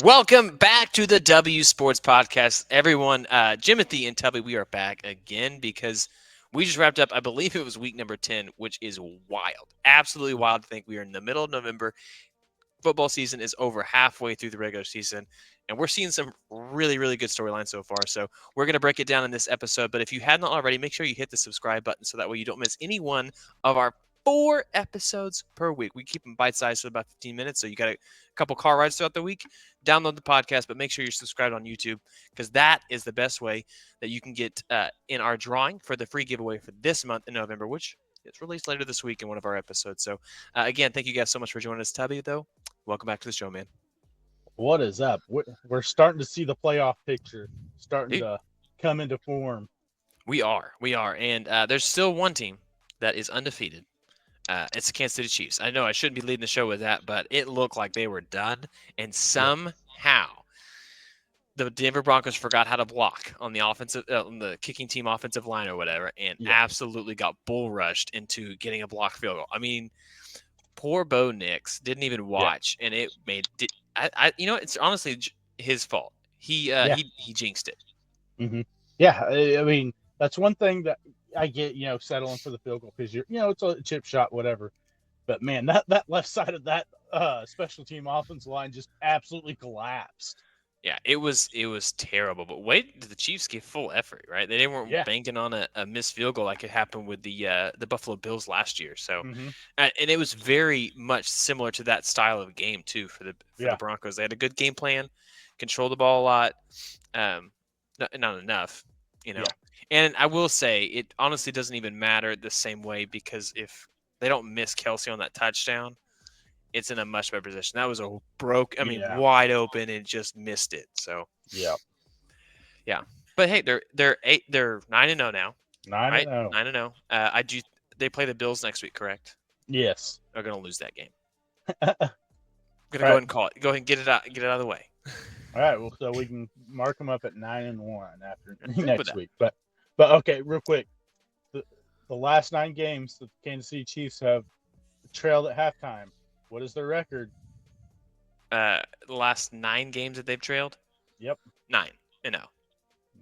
Welcome back to the W Sports Podcast, everyone. Jimothy and Tubby, we are back again because we just wrapped up, I believe it was week number 10, which is wild. Absolutely wild to think we are in the middle of November. Football season is over halfway through the regular season, and we're seeing some really, really good storylines so far. So we're going to break it down in this episode. But if you had not already, make sure you hit the subscribe button so that way you don't miss any one of our 4 episodes per week. We keep them bite-sized for about 15 minutes, so you got a couple car rides throughout the week. Download the podcast, but make sure you're subscribed on YouTube because that is the best way that you can get in our drawing for the free giveaway for this month in November, which is released later this week in one of our episodes. So again, thank you guys so much for joining us. Tubby, though, welcome back to the show, man. What is up? We're starting to see the playoff picture starting Dude, to come into form. we are, and there's still one team that is undefeated. It's the Kansas City Chiefs. I know I shouldn't be leading the show with that, but it looked like they were done, and Yeah. somehow the Denver Broncos forgot how to block on the on the kicking team offensive line or whatever, and Yeah. absolutely got bull rushed into getting a block field goal. I mean, poor Bo Nix didn't even Yeah. watch, and it made it's honestly his fault. He Yeah. he jinxed it. Yeah. I mean, that's one thing that I get, settling for the field goal because it's a chip shot, whatever. But man, that left side of that special team offense line just absolutely collapsed. Yeah, it was terrible. But wait, did the Chiefs give full effort, right? They weren't Yeah. banking on a missed field goal like it happened with the Buffalo Bills last year. So, hmm and it was very much similar to that style of game too for the Yeah. Broncos. They had a good game plan, control the ball a lot, not enough, you know. Yeah. And I will say, it honestly doesn't even matter the same way because if they don't miss Kelsey on that touchdown, it's in a much better position. That was Yeah. wide open and just missed it. So Yeah. yeah, but hey, they're 9-0 now, 9 right? and 0. 9-0. I do. They play the Bills next week, correct? Yes. They're gonna lose that game. All I'm gonna go right. ahead and call it. Go ahead and get it out of the way. All right. Well, so we can mark them up at 9-1 after I'm good with next that. week. But okay, real quick. The, the last 9 games, the Kansas City Chiefs have trailed at halftime. What is their record? The last 9 games that they've trailed, Yep, 9-0.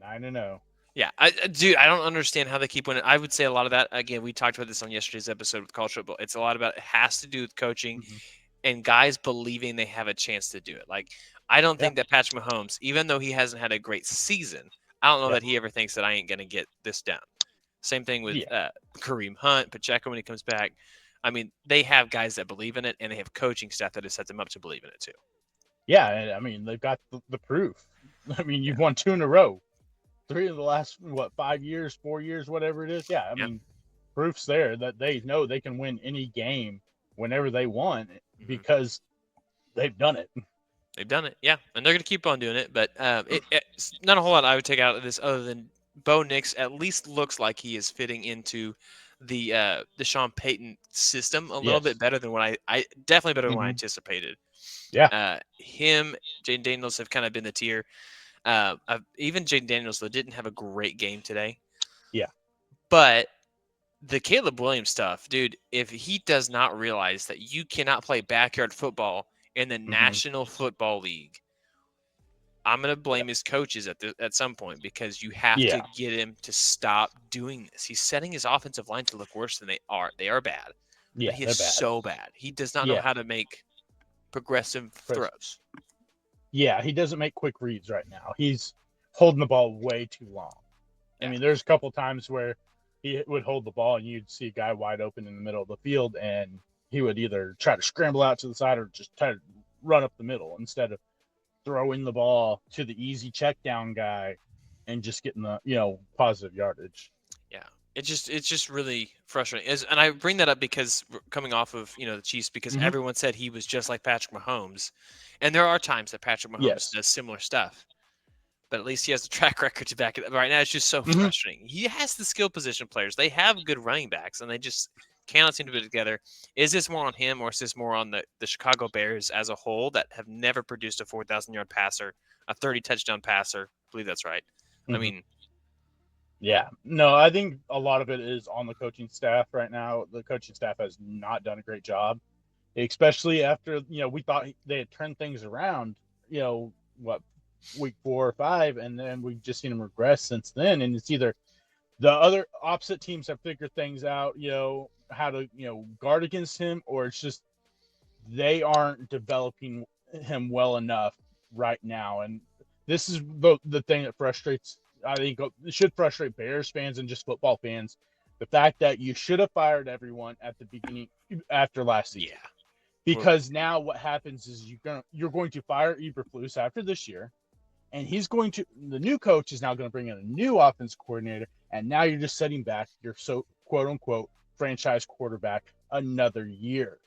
9-0. Yeah, dude, I don't understand how they keep winning. I would say a lot of that. Again, we talked about this on yesterday's episode with college football. It's a lot about it has to do with coaching Mm-hmm. and guys believing they have a chance to do it. Like, I don't Yeah, think that Patrick Mahomes, even though he hasn't had a great season, I don't know yeah, that he ever thinks that I ain't gonna get this done. Same thing with yeah, Kareem Hunt, Pacheco when he comes back. I mean, they have guys that believe in it, and they have coaching staff that has set them up to believe in it too. yeah. I mean, they've got the proof. I mean, Yeah, you've won 2 in a row. 3 of the last 5 years, 4 years, whatever it is. Yeah, I yeah, mean, proof's there that they know they can win any game whenever they want hmm because they've done it. they've done it. Yeah, and they're gonna keep on doing it. But it's not a whole lot I would take out of this other than Bo Nix at least looks like he is fitting into the Sean Payton system a little bit Yes. better than what I definitely better than what I hmm anticipated. Yeah. Him, Jaden Daniels have kind of been the tier. Even Jaden Daniels though didn't have a great game today, Yeah. but the Caleb Williams stuff, dude. If he does not realize that you cannot play backyard football in the hmm National Football League, I'm gonna Yeah. blame his coaches at some point because you have to Yeah. get him to stop doing this. He's setting his offensive line to look worse than they are. They are bad, but Yeah. he is They're bad. so bad. He does not know Yeah. how to make progressive throws. Yeah, he doesn't make quick reads right now. He's holding the ball way too long. I Yeah. mean, there's a couple times where he would hold the ball and you'd see a guy wide open in the middle of the field, and he would either try to scramble out to the side or just try to run up the middle instead of throwing the ball to the easy check down guy and just getting the positive yardage. Yeah, it's just really frustrating. And I bring that up because coming off of the Chiefs, because Mm-hmm. everyone said he was just like Patrick Mahomes, and there are times that Patrick Mahomes Yes. does similar stuff, but at least he has the track record to back it up. Right now, it's just so Mm-hmm. frustrating. He has the skill position players; they have good running backs, and they just cannot seem to put it together. Is this more on him, or is this more on the Chicago Bears as a whole that have never produced a 4,000-yard passer, a 30 touchdown passer? I believe that's right. I Mm-hmm. mean, Yeah, no, I think a lot of it is on the coaching staff right now. The coaching staff has not done a great job, especially after we thought they had turned things around. what, week 4 or 5, and then we've just seen him regress since then. And it's either the other opposite teams have figured things out, how to, guard against him, or it's just they aren't developing him well enough right now. And this is the thing that frustrates, I think it should frustrate Bears fans and just football fans. The fact that you should have fired everyone at the beginning after last season. Yeah. Because now what happens is you're going to fire Eberflus after this year, and the new coach is now going to bring in a new offense coordinator, and now you're just setting back your quote unquote franchise quarterback another year.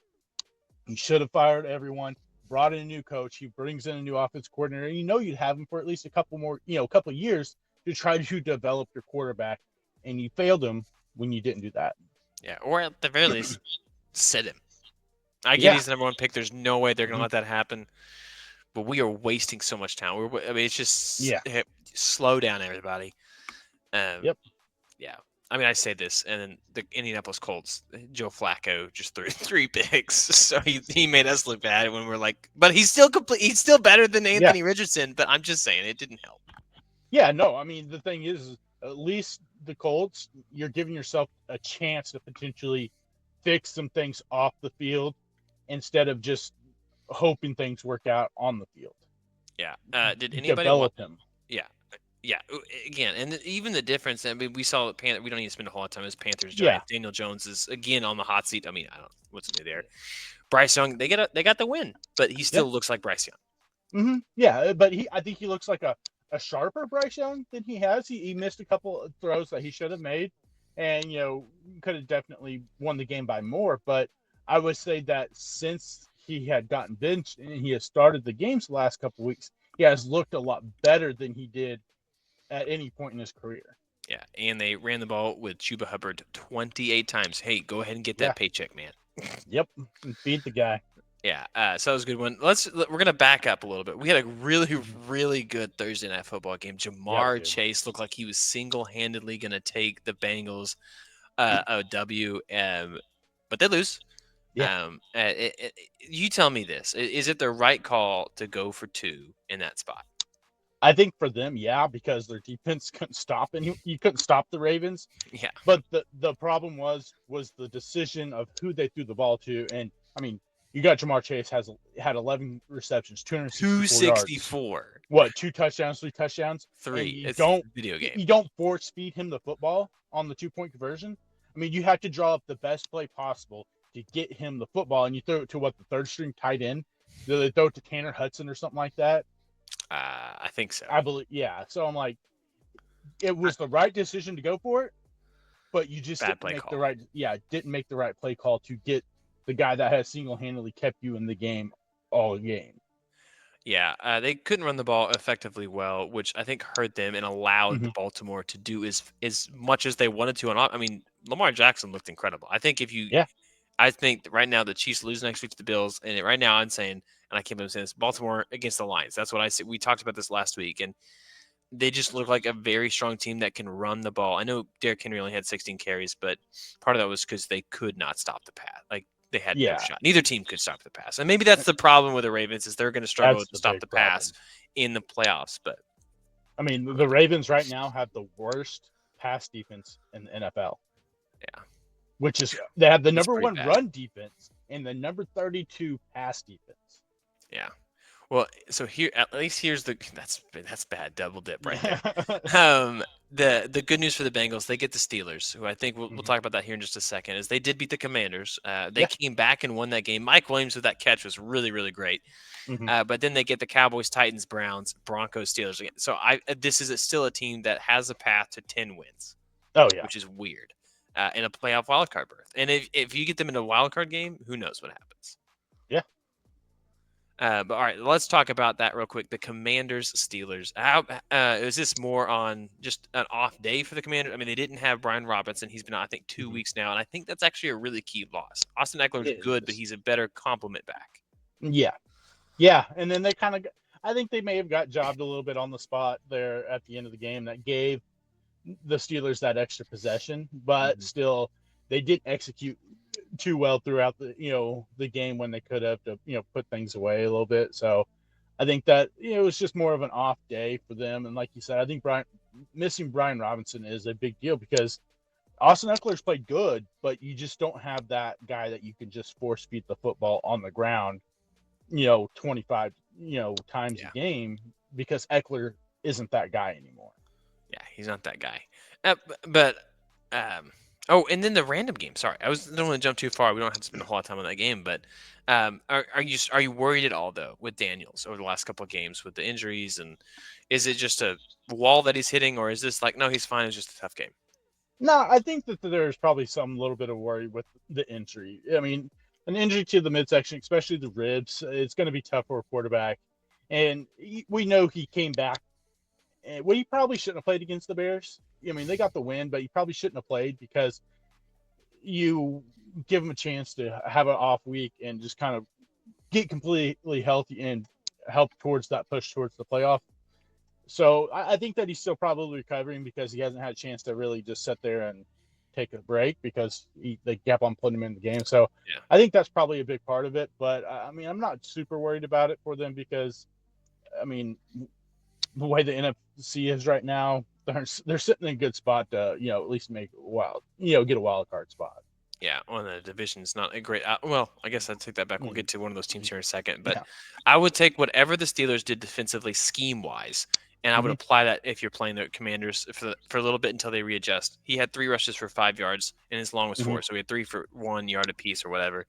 You should have fired everyone, brought in a new coach. He brings in a new offense coordinator, and you'd have him for at least a couple more, a couple of years to try to develop your quarterback, and you failed him when you didn't do that. Yeah, or at the very least, sit him. I get Yeah. he's the number one pick. There's no way they're going to let that happen. But we are wasting so much time. It's just slow down, everybody. Yep. Yeah. I mean, I say this, and then the Indianapolis Colts, Joe Flacco just threw 3 picks, so he made us look bad when we're like, but he's still complete. He's still better than Anthony Richardson. But I'm just saying, it didn't help. Yeah, no. I mean, the thing is, at least the Colts, you're giving yourself a chance to potentially fix some things off the field instead of just hoping things work out on the field. Yeah. Did anybody develop him? Yeah. Yeah. Again, and even the difference. I mean, we saw we don't need to spend a whole lot of time as Panthers Giants. Yeah. Daniel Jones is again on the hot seat. I mean, I don't know what's new there. Bryce Young, they got the win, but he still looks like Bryce Young. Mm-hmm. Yeah, but I think he looks like a sharper Bryce Young than he has. He missed a couple of throws that he should have made, and could have definitely won the game by more. But I would say that since he had gotten benched and he has started the games the last couple of weeks, he has looked a lot better than he did at any point in his career. Yeah, and they ran the ball with Chuba Hubbard 28 times. Hey, go ahead and get that paycheck, man. Yep, beat the guy. Yeah, so that was a good one. We're gonna back up a little bit. We had a really, really good Thursday night football game. Jamar Chase looked like he was single-handedly gonna take the Bengals a W, but they lose. Yeah. You tell me this: is it the right call to go for 2 in that spot? I think for them, because their defense couldn't stop, and you couldn't stop the Ravens. Yeah. But the problem was the decision of who they threw the ball to, and I mean, you got Jamar Chase had 11 receptions, 264 yards. What, 2 touchdowns, 3 touchdowns? 3. Video game. You don't force feed him the football on the 2-point conversion. I mean, you have to draw up the best play possible to get him the football, and you throw it to the third string tight end. They throw it to Tanner Hudson or something like that. I think so. I believe, yeah. So I'm like, it was the right decision to go for it, but you just didn't make the right play call to get the guy that has single-handedly kept you in the game all game. Yeah, they couldn't run the ball effectively well, which I think hurt them and allowed Baltimore to do as much as they wanted to. I mean, Lamar Jackson looked incredible. I think I think right now the Chiefs lose next week to the Bills, and right now I'm saying, and I can't believe I'm saying this, Baltimore against the Lions. That's what I say. We talked about this last week, and they just look like a very strong team that can run the ball. I know Derrick Henry only had 16 carries, but part of that was because they could not stop the pass. Like, they had no shot. Neither team could stop the pass. And maybe that's the problem with the Ravens is they're going to struggle to stop the pass in the playoffs. But I mean, the Ravens right now have the worst pass defense in the NFL. Yeah. Which is they have the number 1 run defense and the number 32 pass defense. Yeah. Well, so here's that's bad double dip right there. The good news for the Bengals, they get the Steelers, who I think we'll talk about that here in just a second. Is they did beat the Commanders. They came back and won that game. Mike Williams with that catch was really, really great. But then they get the Cowboys, Titans, Browns, Broncos, Steelers again. So this is still a team that has a path to 10 wins. Oh yeah, which is weird. In a playoff wildcard berth, and if you get them in a wildcard game, who knows what happens? Yeah. But all right, let's talk about that real quick. The Commanders, Steelers. How is this more on just an off day for the Commanders? I mean, they didn't have Brian Robinson. He's been out, I think, 2 weeks now, and I think that's actually a really key loss. Austin Eckler's good, but he's a better complement back. Yeah, and then they kind of, I think they may have got jobbed a little bit on the spot there at the end of the game that gave the Steelers that extra possession, but still, they didn't execute too well throughout the game when they could have to put things away a little bit. So I think that it was just more of an off day for them. And like you said, I think missing Brian Robinson is a big deal because Austin Eckler's played good, but you just don't have that guy that you can just force feed the football on the ground, 25, times a Yeah. game because Eckler isn't that guy anymore. Yeah, he's not that guy. But oh, and then the random game. Sorry, don't want to jump too far. We don't have to spend a whole lot of time on that game. But are you worried at all though with Daniels over the last couple of games with the injuries, and is it just a wall that he's hitting, or is this like no, he's fine. It's just a tough game. No, I think that there's probably some little bit of worry with the injury. I mean, an injury to the midsection, especially the ribs, it's going to be tough for a quarterback. And we know he came back. And he probably shouldn't have played against the Bears. I mean, they got the win, but he probably shouldn't have played because you give him a chance to have an off week and just kind of get completely healthy and help towards that push towards the playoff. So I think that he's still probably recovering because he hasn't had a chance to really just sit there and take a break because they kept on putting him in the game. So Yeah. I think that's probably a big part of it. But I mean, I'm not super worried about it for them because, I mean, the way the NFC is right now, they're sitting in a good spot to at least make get a wild card spot. Yeah, well, the division's not a great. Well, I guess I'd take that back. We'll Mm, get to one of those teams here in a second. But yeah. I would take whatever the Steelers did defensively, scheme wise, and I would Mm-hmm. apply that if you're playing the Commanders for a little bit until they readjust. He had 3 rushes for 5 yards, and his long was Mm-hmm. 4. So we had 3 for 1 yard apiece or whatever.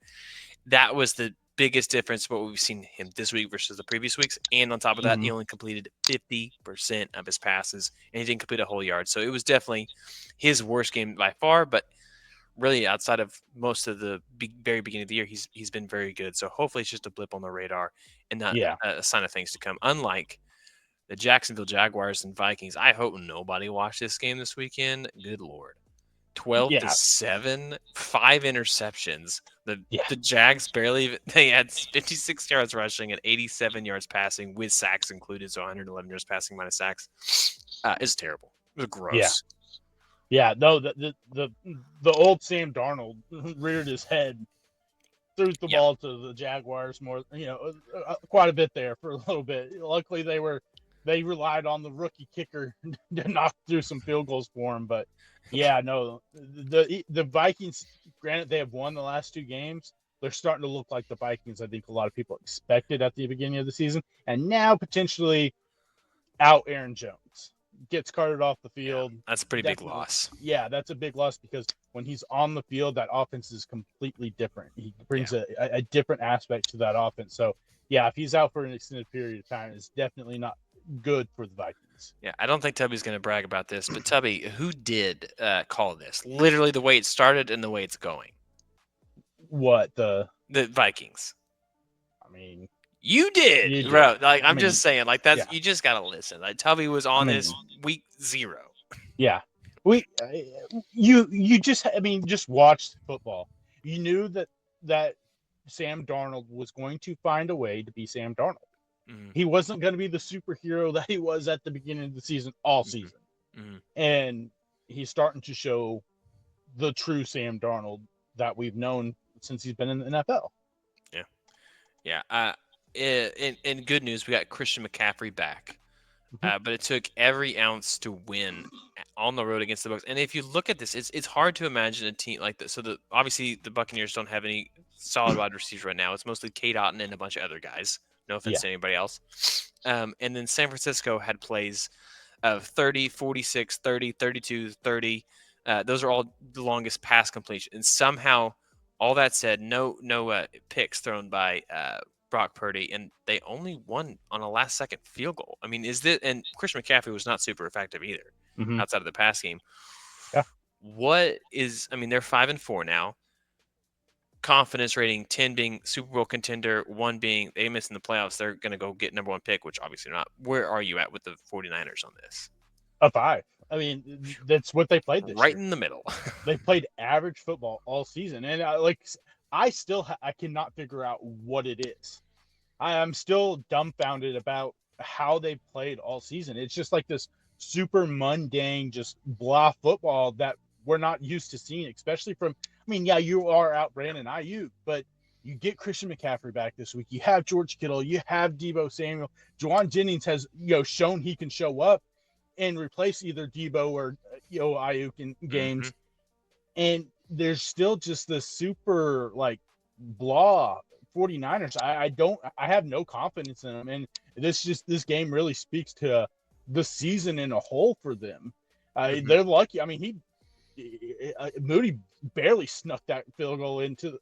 That was the biggest difference what we've seen him this week versus the previous weeks. And on top of that, Mm-hmm. he only completed 50% of his passes, and he didn't complete a whole yard. So it was definitely his worst game by far. But really outside of most of the very beginning of the year, he's been very good. So hopefully it's just a blip on the radar and not Yeah. a sign of things to come. Unlike the Jacksonville Jaguars and Vikings, I hope nobody watched this game this weekend. Good Lord. 12 Yeah. to 7, 5 interceptions. The Yeah. the Jags barely they had 56 yards rushing and 87 yards passing with sacks included, so 111 yards passing minus sacks. It's terrible. It was Yeah. gross. Yeah. No, the old Sam Darnold reared his head, threw the Yep. ball to the Jaguars quite a bit there for a little bit. Luckily, they relied on the rookie kicker to knock through some field goals for him. But yeah, no, the Vikings. Granted, they have won the last 2 games. They're starting to look like the Vikings I think a lot of people expected at the beginning of the season, and now potentially out Aaron Jones gets carted off the Yeah, field. that's a pretty big Definitely, loss. yeah, that's a big loss because when he's on the field, that offense is completely different. He brings a different aspect to that offense. So yeah, if he's out for an extended period of time, it's definitely not good for the Vikings. Yeah, I don't think Tubby's going to brag about this, but Tubby, who did call this? Literally the way it started and the way it's going. What The Vikings. I mean, You did, you did. bro. Like I I'm mean, just saying, like that's yeah. you just gotta listen. Like Tubby was on this week 0. Yeah, we you just just watched football. You knew that Sam Darnold was going to find a way to be Sam Darnold. Mm-hmm. He wasn't going to be the superhero that he was at the beginning of the season, all Mm-hmm. season. Mm-hmm. And he's starting to show the true Sam Darnold that we've known since he's been in the NFL. Yeah. In good news, we got Christian McCaffrey back. But it took every ounce to win on the road against the Bucs. And if you look at this, it's hard to imagine a team like this. So obviously the Buccaneers don't have any solid wide receivers right now. It's mostly Kate Otten and a bunch of other guys. No offense to anybody else. And then San Francisco had plays of 30, 46, 30, 32, 30. Those are all the longest pass completion. And somehow, all that said, no picks thrown by Brock Purdy, and they only won on a last-second field goal. I mean, and Christian McCaffrey was not super effective either outside of the pass game. Yeah. They're 5-4 now. Confidence rating 10 being Super Bowl contender, 1 being they missing the playoffs. They're going to go get number 1 pick, which obviously they're not. Where are you at with the 49ers on this? A 5. I mean, that's what they played this right year. In the middle. They played average football all season, and I cannot figure out what it is. I am still dumbfounded about how they played all season. It's just like this super mundane, just blah football that we're not used to seeing, especially from. I mean, yeah, you are out Brandon Ayuk, but You get Christian McCaffrey back this week. You have George Kittle. You have Debo Samuel. Juwan Jennings has shown he can show up and replace either Debo or Ayuk in Mm-hmm. games. And there's still just this super like blah 49ers. I have no confidence in them. And this game really speaks to the season in a whole for them. Mm-hmm. They're lucky. I mean, Moody barely snuck that field goal into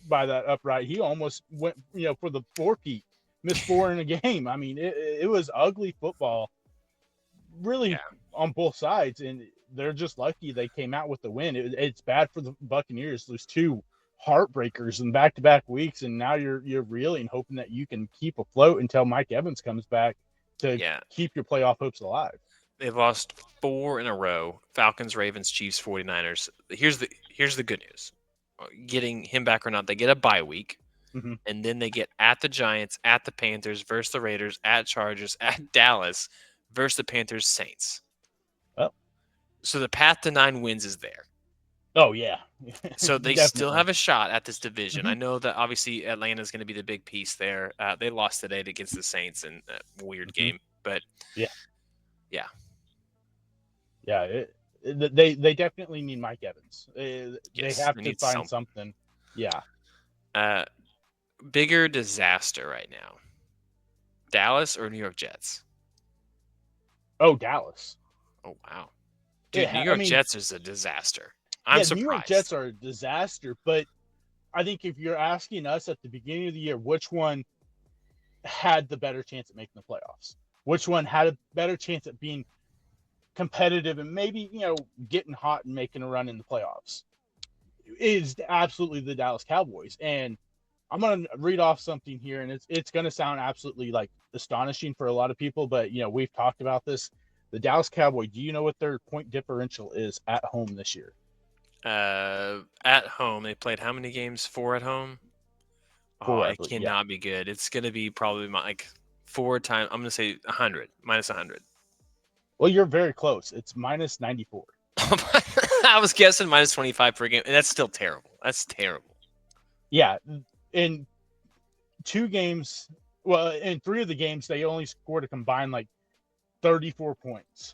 by that upright. He almost went for the 4-peat, missed 4 in a game. I mean, it was ugly football, really Yeah. on both sides, and they're just lucky they came out with the win. It's bad for the Buccaneers. There's 2 heartbreakers in back-to-back weeks, and now you're reeling, hoping that you can keep afloat until Mike Evans comes back to Yeah. keep your playoff hopes alive. They've lost 4 in a row. Falcons, Ravens, Chiefs, 49ers. Here's the good news. Getting him back or not, they get a bye week. Mm-hmm. And then they get at the Giants, at the Panthers, versus the Raiders, at Chargers, at Dallas, versus the Panthers, Saints. Well, so the path to 9 wins is there. Oh yeah. So they still have a shot at this division. Mm-hmm. I know that obviously Atlanta's going to be the big piece there. They lost today against the Saints in a weird game, but yeah. Yeah, they definitely need Mike Evans. Yes, they have they to need find something. Yeah. Bigger disaster right now. Dallas or New York Jets? Oh, Dallas. Oh, wow. Dude, New York Jets is a disaster. I'm surprised. New York Jets are a disaster, but I think if you're asking us at the beginning of the year, which one had the better chance at making the playoffs? Which one had a better chance at being competitive and maybe, getting hot and making a run in the playoffs? Is absolutely the Dallas Cowboys. And I'm going to read off something here, and it's going to sound absolutely like astonishing for a lot of people, but we've talked about this. The Dallas Cowboys, do you know what their point differential is at home this year? At home, they played how many games? 4 at home? 4, it cannot be good. It's going to be probably like 4 times. I'm going to say 100, minus 100. Well, you're very close. It's minus 94. I was guessing minus 25 per game, and that's still terrible. That's terrible. Yeah. In 2 games, well, in 3 of the games, they only scored a combined like 34 points.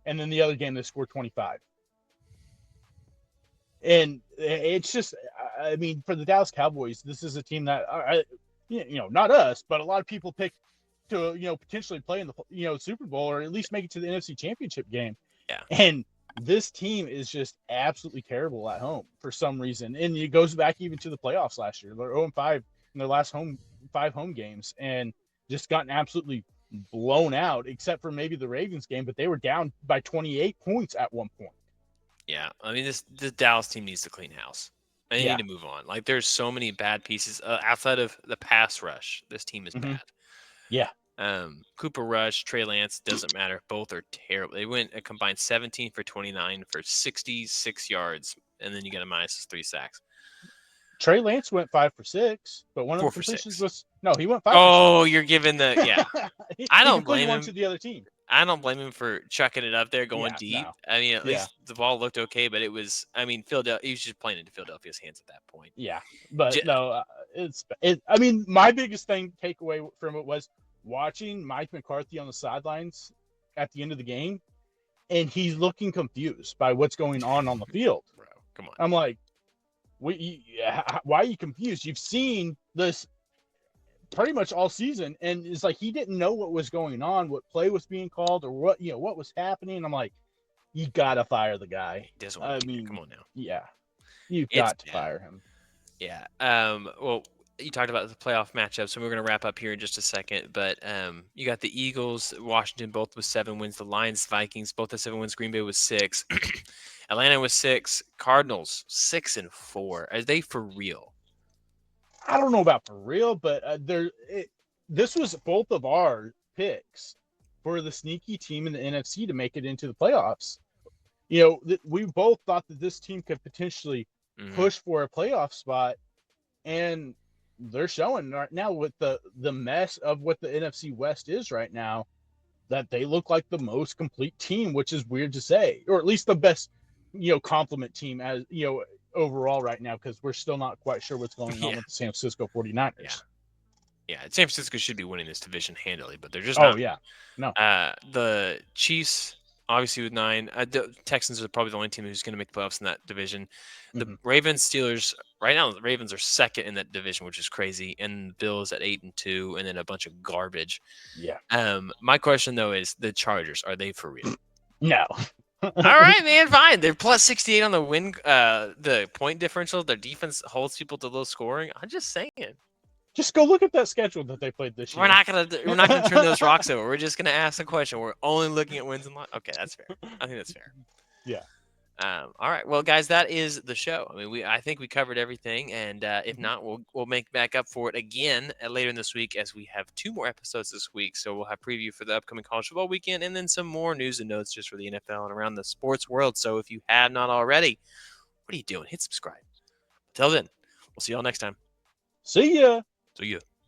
And then the other game, they scored 25. And it's just, I mean, for the Dallas Cowboys, this is a team that, not us, but a lot of people pick to, potentially play in the, Super Bowl or at least make it to the NFC Championship game. Yeah. And this team is just absolutely terrible at home for some reason. And it goes back even to the playoffs last year. They're 0-5 in their last 5 home games and just gotten absolutely blown out, except for maybe the Ravens game, but they were down by 28 points at one point. Yeah, I mean, this Dallas team needs to clean house. They need to move on. Like, there's so many bad pieces outside of the pass rush. This team is bad. Yeah. Cooper Rush, Trey Lance, doesn't matter. Both are terrible. They went a combined 17 for 29 for 66 yards, and then you get a minus 3 sacks. Trey Lance went 5 for 6, but one of the completions was he went 5. Oh, you're giving the I don't blame him. To the other team. I don't blame him for chucking it up there, going deep. No. I mean, at least the ball looked okay, but it was. I mean, Philadelphia. He was just playing into Philadelphia's hands at that point. Yeah, but no, I mean, my biggest takeaway from it was watching Mike McCarthy on the sidelines at the end of the game, and he's looking confused by what's going on the field. Bro, come on. I'm like, why are you confused? You've seen this pretty much all season, and it's like he didn't know what was going on, what play was being called, or what was happening. I'm like, you gotta fire the guy. I mean, come on now. Yeah, you've got to fire him. Yeah. Well, you talked about the playoff matchup, so we're going to wrap up here in just a second. But you got the Eagles, Washington, both with 7 wins. The Lions, Vikings, both with 7 wins. Green Bay with 6. Atlanta with 6. Cardinals 6-4. Are they for real? I don't know about for real, but this was both of our picks for the sneaky team in the NFC to make it into the playoffs. We both thought that this team could potentially push for a playoff spot, and they're showing right now with the mess of what the NFC West is right now that they look like the most complete team, which is weird to say, or at least the best, complement team as overall right now because we're still not quite sure what's going on Yeah, with the San Francisco yeah, 49ers. yeah. San Francisco should be winning this division handily, but they're just Oh, not. yeah. No. The Chiefs, obviously with 9. The Texans are probably the only team who's going to make the playoffs in that division. The Mm-hmm. Ravens, Steelers, right now the Ravens are second in that division, which is crazy, and the Bills at 8-2, and then a bunch of garbage. Yeah. My question though is the Chargers, are they for real? No. All right, man, fine. They're plus 68 on the point differential. Their defense holds people to low scoring. I'm just saying. Just go look at that schedule that they played this We're year. not gonna turn those rocks over. We're just gonna ask the question. We're only looking at wins and losses. Okay, that's fair. I think that's fair. Yeah. All right, well, guys, that is the show. I mean, I think we covered everything, and if Mhm. not, we'll make back up for it again later in this week as we have 2 more episodes this week. So we'll have preview for the upcoming college football weekend, and then some more news and notes just for the NFL and around the sports world. So if you have not already, what are you doing? Hit subscribe. Until then, we'll see y'all next time. See ya. See ya.